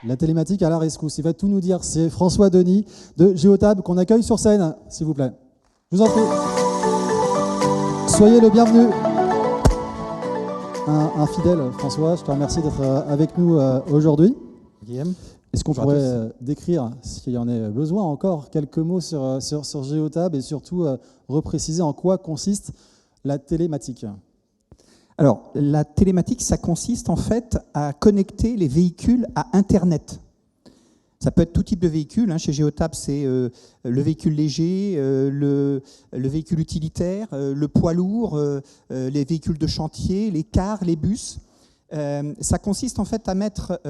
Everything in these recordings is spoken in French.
La télématique à la rescousse. Il va tout nous dire. C'est François Denis de Géotab qu'on accueille sur scène, s'il vous plaît. Je vous en prie. Soyez le bienvenu. Un fidèle, François, je te remercie d'être avec nous aujourd'hui. Guillaume. Est-ce qu'on pourrait décrire, s'il y en a besoin encore, quelques mots sur Géotab et surtout repréciser en quoi consiste la télématique? Alors, la télématique, ça consiste en fait à connecter les véhicules à Internet. Ça peut être tout type de véhicule. Chez Géotab, c'est le véhicule léger, le véhicule utilitaire, le poids lourd, les véhicules de chantier, les cars, les bus. Ça consiste en fait à mettre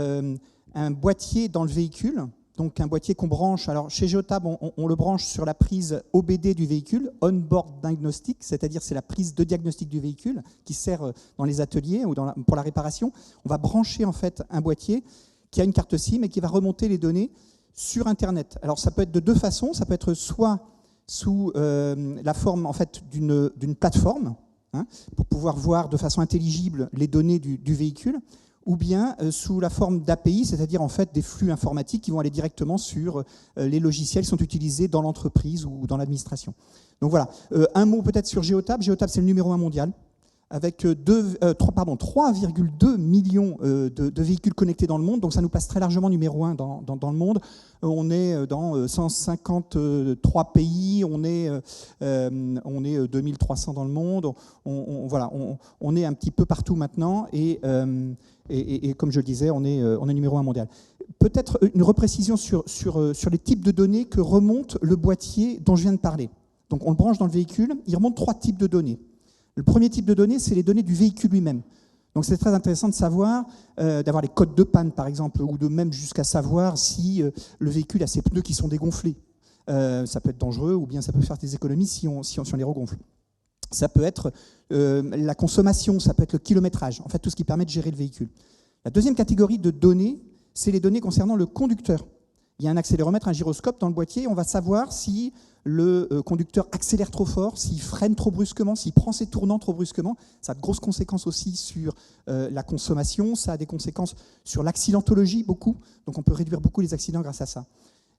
un boîtier dans le véhicule, donc un boîtier qu'on branche. Alors chez Géotab, on le branche sur la prise OBD du véhicule, On-Board Diagnostic, c'est-à-dire c'est la prise de diagnostic du véhicule qui sert dans les ateliers ou pour la réparation. On va brancher en fait un boîtier qui a une carte SIM et qui va remonter les données sur Internet. Alors ça peut être de deux façons, ça peut être soit sous la forme en fait d'une plateforme, pour pouvoir voir de façon intelligible les données du véhicule, ou bien sous la forme d'API, c'est-à-dire en fait des flux informatiques qui vont aller directement sur les logiciels qui sont utilisés dans l'entreprise ou dans l'administration. Donc voilà, un mot peut-être sur Géotab. Géotab, c'est le numéro 1 mondial, avec 3,2 millions de véhicules connectés dans le monde, donc ça nous place très largement numéro 1 dans le monde. On est dans 153 pays, on est 2300 dans le monde, on est un petit peu partout maintenant, et comme je le disais, on est numéro 1 mondial. Peut-être une reprécision sur les types de données que remonte le boîtier dont je viens de parler. Donc on le branche dans le véhicule, il remonte 3 types de données. Le premier type de données, c'est les données du véhicule lui-même. Donc c'est très intéressant de savoir, d'avoir les codes de panne par exemple, ou de même jusqu'à savoir si le véhicule a ses pneus qui sont dégonflés. Ça peut être dangereux, ou bien ça peut faire des économies si on les regonfle. Ça peut être la consommation, ça peut être le kilométrage, en fait tout ce qui permet de gérer le véhicule. La deuxième catégorie de données, c'est les données concernant le conducteur. Il y a un accéléromètre, un gyroscope dans le boîtier, on va savoir si le conducteur accélère trop fort, s'il freine trop brusquement, s'il prend ses tournants trop brusquement. Ça a de grosses conséquences aussi sur la consommation, ça a des conséquences sur l'accidentologie, beaucoup. Donc on peut réduire beaucoup les accidents grâce à ça.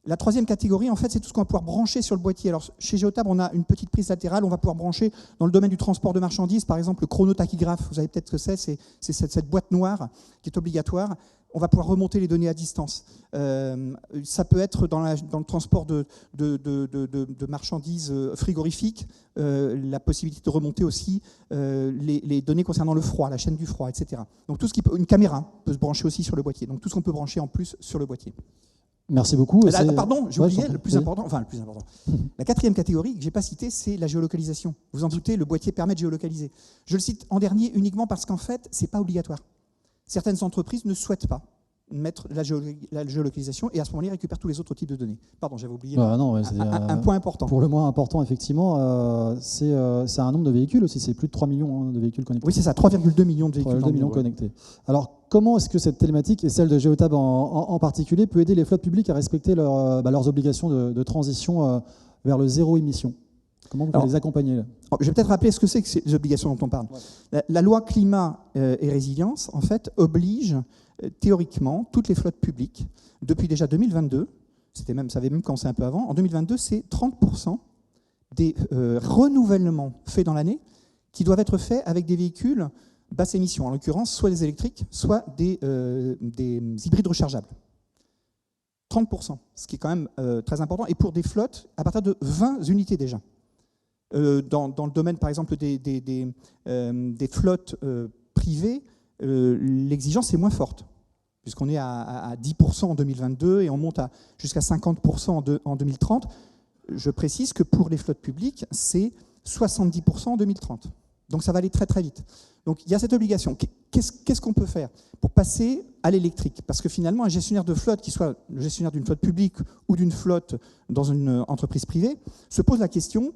La troisième catégorie, en fait, c'est tout ce qu'on va pouvoir brancher sur le boîtier. Alors, chez Géotab, on a une petite prise latérale, on va pouvoir brancher dans le domaine du transport de marchandises, par exemple, le chronotachygraphe. Vous savez peut-être ce que c'est cette boîte noire qui est obligatoire. On va pouvoir remonter les données à distance. Ça peut être dans le transport de marchandises frigorifiques, la possibilité de remonter aussi les données concernant le froid, la chaîne du froid, etc. Donc, tout ce qui peut, une caméra peut se brancher aussi sur le boîtier. Donc, tout ce qu'on peut brancher en plus sur le boîtier. Merci beaucoup. Pardon, j'ai oublié le plus important. La quatrième catégorie que je n'ai pas citée, c'est la géolocalisation. Vous en doutez, le boîtier permet de géolocaliser. Je le cite en dernier uniquement parce qu'en fait, ce n'est pas obligatoire. Certaines entreprises ne souhaitent pas mettre la géolocalisation et à ce moment-là, ils récupèrent tous les autres types de données. Pardon, j'avais oublié un point important. Pour le moins important, effectivement, c'est un nombre de véhicules aussi. C'est plus de 3 millions de véhicules connectés. Oui, c'est ça, 3,2 millions de véhicules. 3,2 millions connectés. Alors, comment est-ce que cette télématique, et celle de Géotab en particulier, peut aider les flottes publiques à respecter leurs obligations de transition vers le zéro émission? Comment vous pouvez les accompagner là? Je vais peut-être rappeler ce que c'est que ces obligations dont on parle. Ouais. La loi climat et résilience, en fait, oblige théoriquement toutes les flottes publiques, depuis déjà 2022, ça avait même commencé un peu avant, en 2022, c'est 30% des renouvellements faits dans l'année qui doivent être faits avec des véhicules basse émission, en l'occurrence, soit des électriques, soit des hybrides rechargeables. 30%, ce qui est quand même très important, et pour des flottes à partir de 20 unités déjà. Dans le domaine, par exemple, des flottes privées, l'exigence est moins forte, puisqu'on est à 10% en 2022 et on monte jusqu'à 50% en 2030. Je précise que pour les flottes publiques, c'est 70% en 2030. Donc ça va aller très très vite. Donc il y a cette obligation. Qu'est-ce qu'on peut faire pour passer à l'électrique? Parce que finalement, un gestionnaire de flotte, qui soit le gestionnaire d'une flotte publique ou d'une flotte dans une entreprise privée, se pose la question: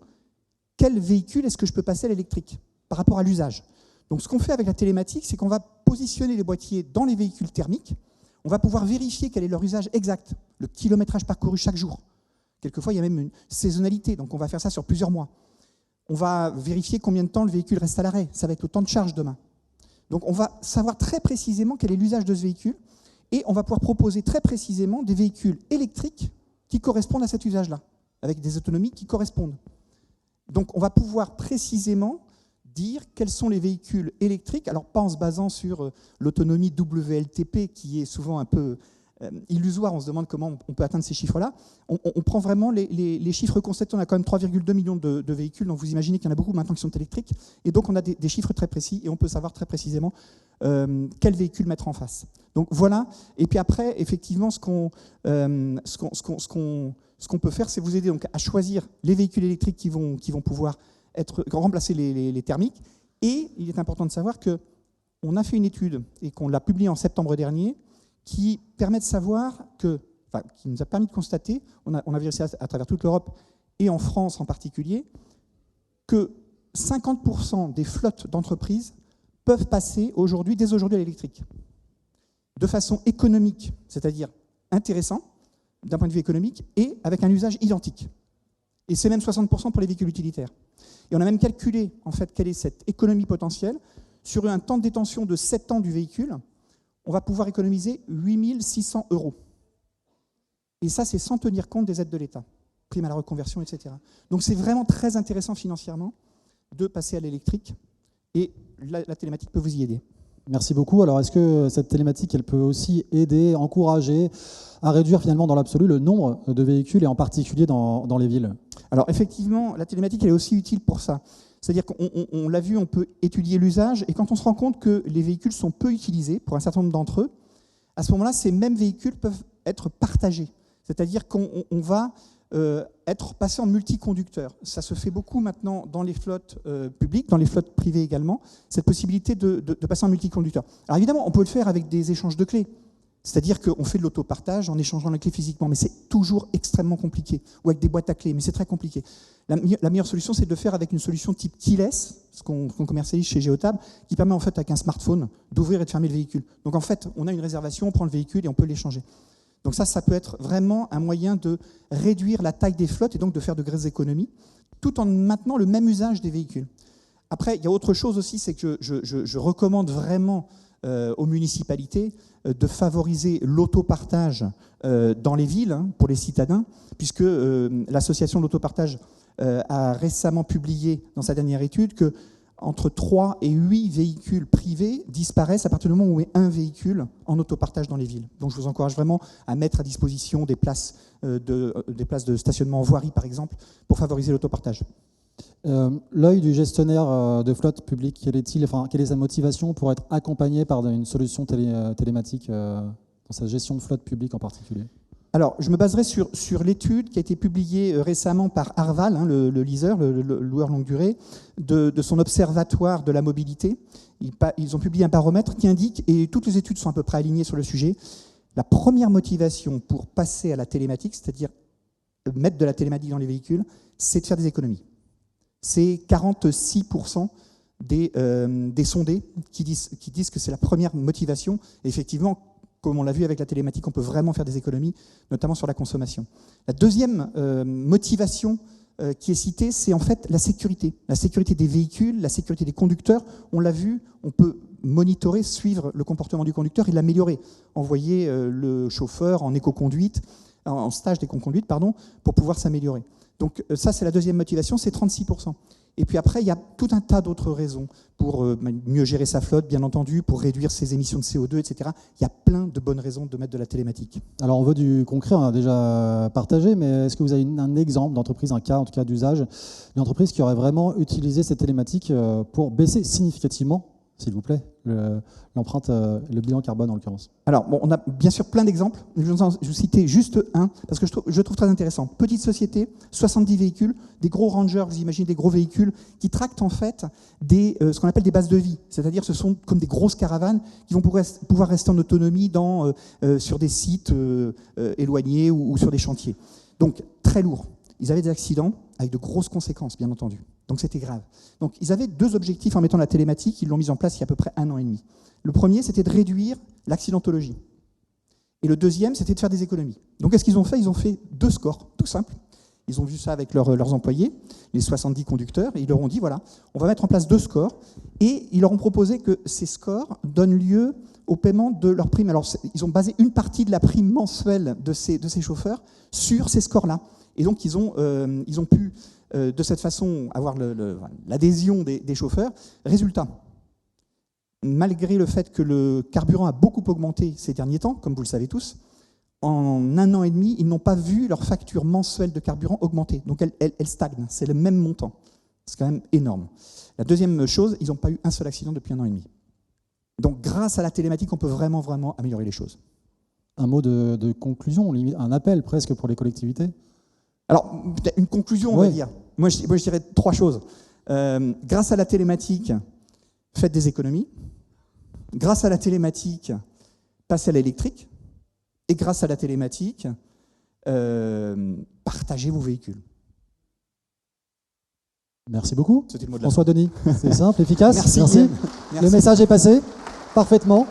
quel véhicule est-ce que je peux passer à l'électrique par rapport à l'usage? Donc ce qu'on fait avec la télématique, c'est qu'on va positionner les boîtiers dans les véhicules thermiques. On va pouvoir vérifier quel est leur usage exact, le kilométrage parcouru chaque jour. Quelquefois, il y a même une saisonnalité, donc on va faire ça sur plusieurs mois. On va vérifier combien de temps le véhicule reste à l'arrêt. Ça va être le temps de charge demain. Donc on va savoir très précisément quel est l'usage de ce véhicule. Et on va pouvoir proposer très précisément des véhicules électriques qui correspondent à cet usage-là, avec des autonomies qui correspondent. Donc on va pouvoir précisément dire quels sont les véhicules électriques, alors pas en se basant sur l'autonomie WLTP qui est souvent un peu illusoire, on se demande comment on peut atteindre ces chiffres-là. On prend vraiment les chiffres constatés, on a quand même 3,2 millions de véhicules, donc vous imaginez qu'il y en a beaucoup maintenant qui sont électriques, et donc on a des chiffres très précis, et on peut savoir très précisément quel véhicule mettre en face. Donc voilà, et puis après, effectivement, ce qu'on peut faire, c'est vous aider donc à choisir les véhicules électriques qui vont pouvoir remplacer les thermiques, et il est important de savoir qu'on a fait une étude, et qu'on l'a publiée en septembre dernier, qui permet de savoir qui nous a permis de constater, on a vérifié à travers toute l'Europe et en France en particulier, que 50% des flottes d'entreprises peuvent passer dès aujourd'hui à l'électrique. De façon économique, c'est-à-dire intéressant d'un point de vue économique, et avec un usage identique. Et c'est même 60% pour les véhicules utilitaires. Et on a même calculé en fait quelle est cette économie potentielle sur un temps de détention de 7 ans du véhicule. On va pouvoir économiser 8 600 €. Et ça, c'est sans tenir compte des aides de l'État, prime à la reconversion, etc. Donc c'est vraiment très intéressant financièrement de passer à l'électrique, et la télématique peut vous y aider. Merci beaucoup. Alors, est-ce que cette télématique, elle peut aussi aider, encourager à réduire finalement dans l'absolu le nombre de véhicules, et en particulier dans les villes? Alors effectivement, la télématique, elle est aussi utile pour ça. C'est-à-dire qu'on l'a vu, on peut étudier l'usage, et quand on se rend compte que les véhicules sont peu utilisés, pour un certain nombre d'entre eux, à ce moment-là, ces mêmes véhicules peuvent être partagés. C'est-à-dire qu'on va être passé en multiconducteur. Ça se fait beaucoup maintenant dans les flottes publiques, dans les flottes privées également, cette possibilité de passer en multiconducteur. Alors évidemment, on peut le faire avec des échanges de clés. C'est-à-dire qu'on fait de l'autopartage en échangeant les clés physiquement, mais c'est toujours extrêmement compliqué. Ou avec des boîtes à clés, mais c'est très compliqué. La meilleure solution, c'est de le faire avec une solution type keyless, ce qu'on commercialise chez Geotab, qui permet en fait avec un smartphone d'ouvrir et de fermer le véhicule. Donc en fait, on a une réservation, on prend le véhicule et on peut l'échanger. Donc ça peut être vraiment un moyen de réduire la taille des flottes et donc de faire de grosses économies, tout en maintenant le même usage des véhicules. Après, il y a autre chose aussi, c'est que je recommande vraiment aux municipalités de favoriser l'autopartage dans les villes pour les citadins, puisque l'association de l'autopartage a récemment publié dans sa dernière étude que entre 3 et 8 véhicules privés disparaissent à partir du moment où il y a un véhicule en autopartage dans les villes. Donc je vous encourage vraiment à mettre à disposition des places de stationnement en voirie, par exemple, pour favoriser l'autopartage. L'œil du gestionnaire de flotte publique, quelle est sa motivation pour être accompagné par une solution télématique dans sa gestion de flotte publique en particulier? Alors, je me baserai sur l'étude qui a été publiée récemment par Arval, le leaser, le loueur longue durée, de son observatoire de la mobilité. Ils ont publié un baromètre qui indique, et toutes les études sont à peu près alignées sur le sujet, la première motivation pour passer à la télématique, c'est-à-dire mettre de la télématique dans les véhicules, c'est de faire des économies. C'est 46% des sondés qui disent que c'est la première motivation. Et effectivement, comme on l'a vu avec la télématique, on peut vraiment faire des économies, notamment sur la consommation. La deuxième motivation qui est citée, c'est en fait la sécurité. La sécurité des véhicules, la sécurité des conducteurs. On l'a vu, on peut monitorer, suivre le comportement du conducteur et l'améliorer. Envoyer le chauffeur en éco-conduite, en stage d'éco-conduite, pour pouvoir s'améliorer. Donc ça, c'est la deuxième motivation, c'est 36%. Et puis après, il y a tout un tas d'autres raisons pour mieux gérer sa flotte, bien entendu, pour réduire ses émissions de CO2, etc. Il y a plein de bonnes raisons de mettre de la télématique. Alors, on veut du concret, on a déjà partagé, mais est-ce que vous avez un exemple d'entreprise, un cas en tout cas d'usage, d'une entreprise qui aurait vraiment utilisé cette télématique pour baisser significativement, s'il vous plaît, l'empreinte, le bilan carbone en l'occurrence? Alors, on a bien sûr plein d'exemples. Je vais vous citer juste un, parce que je trouve très intéressant. Petite société, 70 véhicules, des gros Rangers, vous imaginez des gros véhicules, qui tractent en fait ce qu'on appelle des bases de vie. C'est-à-dire ce sont comme des grosses caravanes qui vont pouvoir rester en autonomie sur des sites éloignés ou sur des chantiers. Donc, très lourd. Ils avaient des accidents avec de grosses conséquences, bien entendu. Donc c'était grave. Donc ils avaient 2 objectifs en mettant la télématique. Ils l'ont mise en place il y a à peu près 1 an et demi. Le premier, c'était de réduire l'accidentologie. Et le deuxième, c'était de faire des économies. Donc qu'est-ce qu'ils ont fait? Ils ont fait 2 scores, tout simple. Ils ont vu ça avec leurs employés, les 70 conducteurs, et ils leur ont dit, voilà, on va mettre en place 2 scores. Et ils leur ont proposé que ces scores donnent lieu au paiement de leur prime. Alors, ils ont basé une partie de la prime mensuelle de ces chauffeurs sur ces scores-là. Et donc, ils ont pu, de cette façon, avoir l'adhésion des chauffeurs. Résultat, malgré le fait que le carburant a beaucoup augmenté ces derniers temps, comme vous le savez tous, en 1 an et demi, ils n'ont pas vu leur facture mensuelle de carburant augmenter. Donc, elle stagne. C'est le même montant. C'est quand même énorme. La deuxième chose, ils n'ont pas eu un seul accident depuis 1 an et demi. Donc, grâce à la télématique, on peut vraiment, vraiment améliorer les choses. Un mot de conclusion, un appel presque pour les collectivités? Alors, une conclusion, on va dire. Moi, je dirais 3 choses. Grâce à la télématique, faites des économies. Grâce à la télématique, passez à l'électrique. Et grâce à la télématique, partagez vos véhicules. Merci beaucoup. C'était le mot de la François Denis. C'est simple, efficace. Merci. Merci. Le message est passé parfaitement.